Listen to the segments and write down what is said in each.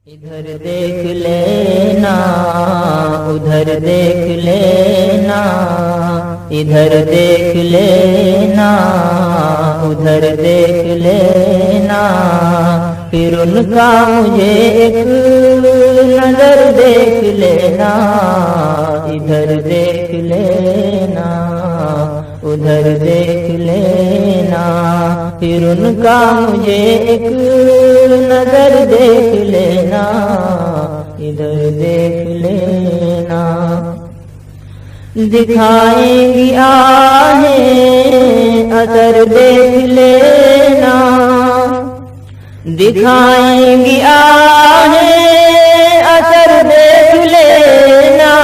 ادھر دیکھ لینا ادھر دیکھ لینا ادھر دیکھ لینا ادھر دیکھ لینا پھر ان کا مجھے ایک نظر دیکھ لینا ادھر دیکھ لینا ادھر دیکھ لینا پھر ان کا مجھے ایک نظر دیکھ لینا ادھر دیکھ لینا دکھائیں گی آہیں اثر دیکھ لینا دکھائیں گی آہیں اثر دیکھ لینا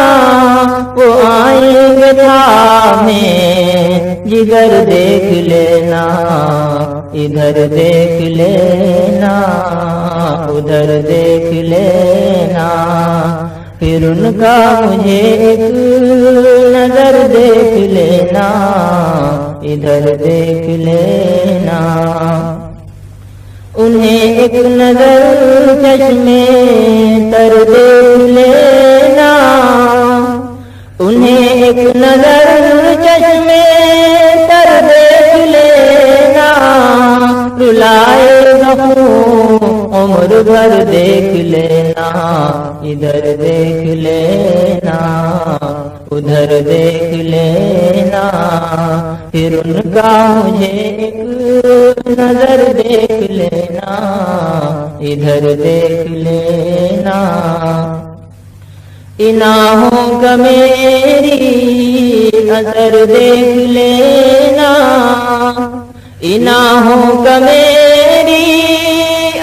وہ آئیں گے تھامے جگر دیکھ لینا ادھر دیکھ لینا ادھر دیکھ لینا پھر ان کا مجھے ایک نظر دیکھ لینا ادھر دیکھ لینا انہیں ایک نظر چشمے تر دیکھ لینا انہیں ایک نظر چشمے تر دیکھ لینا رلائے غم عمر بھر دیکھ لینا ادھر دیکھ لینا ادھر دیکھ لینا پھر ان کا مجھے ایک نظر دیکھ لینا ادھر دیکھ لینا انہوں کا میری اثر دیکھ لینا انہوں کا میری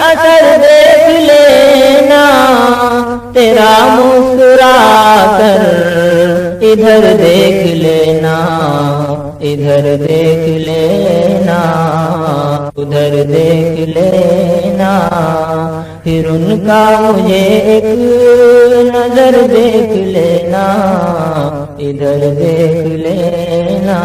اثر دیکھ لینا تیرا مسکرا کر ادھر دیکھ لینا ادھر دیکھ لینا ادھر دیکھ لینا پھر ان کا مجھے ایک نظر دیکھ لینا ادھر دیکھ لینا